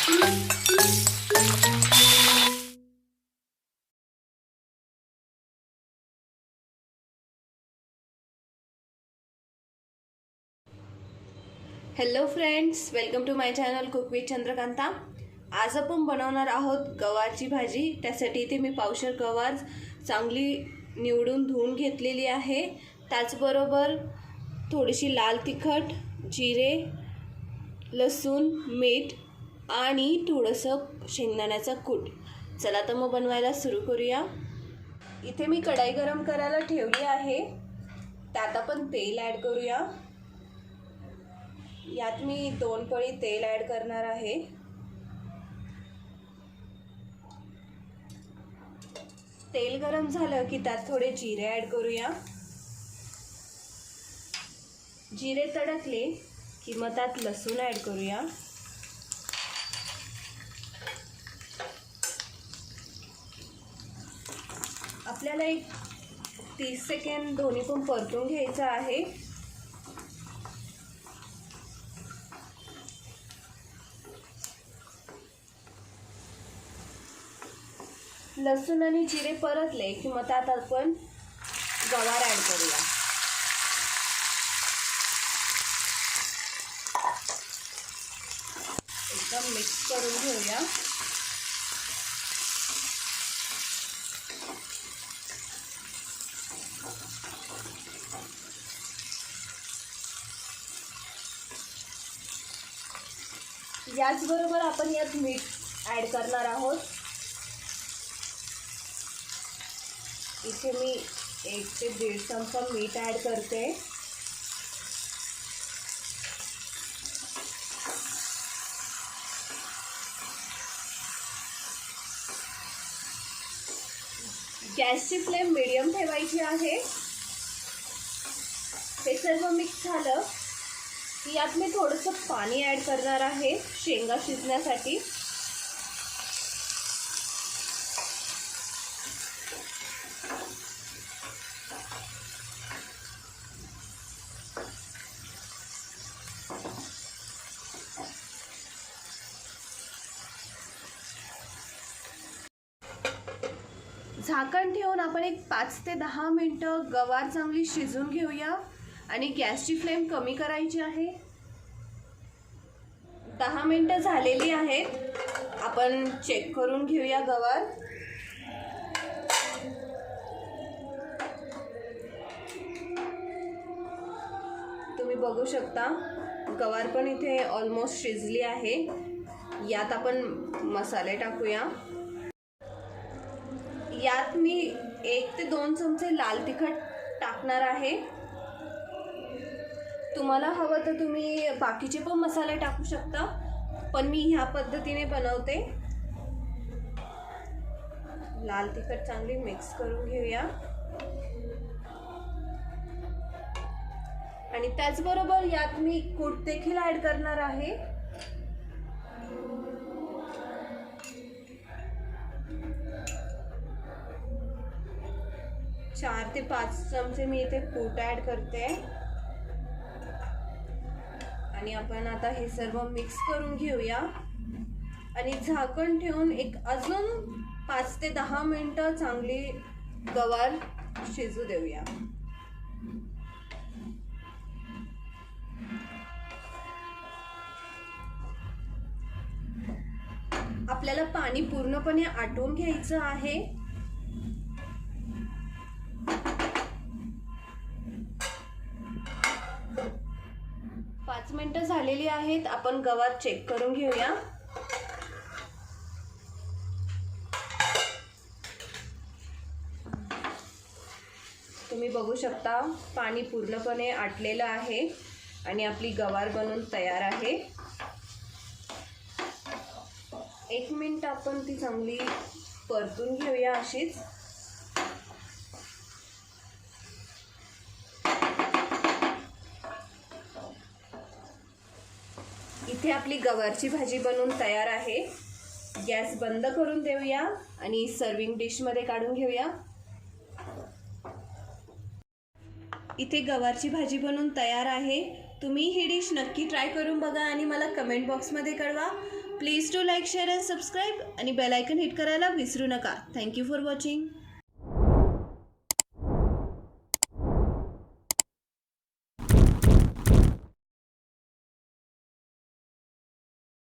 Hello friends, welcome to my channel cook with Chandrakanta. आज आपण बनवणार आहोत गवारची भाजी। त्यासाठी इथे मी पावशेर गवार चांगली निवडून धुवून घेतलेली आहे। त्याचबरोबर थोडीशी लाल तिखट, जिरे, लसूण, मीठ आणि थोडंसं शेंगदाण्याचा कूट। चला तर मग बनवायला सुरू करूया। इथे मी कढाई गरम करायला ठेवली आहे। त्यात आपण तेल ॲड करूया। यात मी 2 पळी तेल ॲड करणार आहे। तेल गरम झालं की त्यात थोडे जिरे ॲड करूया। जिरे तडकले की मग त्यात लसूण ॲड करूया। आपल्याला एक 30 सेकंद दोन्ही पण परतून घ्यायचं आहे। लसूण आणि जिरे परतले की मग त्यात आपण गवार ॲड करूया। एकदम मिक्स करून घेऊया। याचबरोबर आपण यात मीठ ॲड करणार आहोत। इथे मी 1 ते 1.5 चमचा मीठ ॲड करते। गॅसची फ्लेम मीडियम ठेवायची आहे। हे सर्व मिक्स झालं की यात मी थोडंसं पाणी ॲड करणार आहे शेंगा शिजण्यासाठी। झाकण ठेवून आपण एक 5 ते 10 मिनिटं गवार चांगली शिजून घेऊया आणि गॅसची फ्लेम कमी करायची आहे। 10 मिनिटं झालेली आहेत। आपण चेक करून घेऊया गवार। तुम्ही बघू शकता गवार पण इथे ऑलमोस्ट शिजली आहे। यात आपण मसाले टाकूया। यात मी 1 ते 2 चमचे लाल तिखट टाकणार आहे। तुम्हाला हवं तर तुम्ही बाकीचे पण मसाले टाकू शकता, पण मी ह्या पद्धतीने बनवते। लाल तिखट चांगली मिक्स करून घेऊया आणि त्याचबरोबर यात मी कूट देखील ॲड करणार आहे। चार ते 5 चमचे मी इथे कूट ॲड करते आणि आपण आता हे सर्व मिक्स करून घेऊया आणि झाकण ठेवून एक अजून 5 ते 10 मिनिटं चांगली गवार शिजू देऊया। आपल्याला पाणी पूर्णपणे आटवून घ्यायचं आहे। पाच मिनिटं झालेली आहेत। आपण गवार चेक करून घेऊया। तुम्ही बघू शकता पाणी पूर्णपणे आटलेलं आहे आणि आपली गवार बनून तयार आहे। 1 मिनिट आपण ती चांगली परतून घेऊया अशीच। इथे आपली गवारची भाजी बनून तयार आहे। गॅस बंद करून देऊया आणि सर्विंग डिश मध्ये काढून घेऊया। इथे गवारची भाजी बनून तयार आहे। तुम्ही ही डिश नक्की ट्राय करून बघा आणि मला कमेंट बॉक्समध्ये कळवा। Please do like share and subscribe आणि बेल आयकन हिट करायला विसरू नका. Thank you for watching.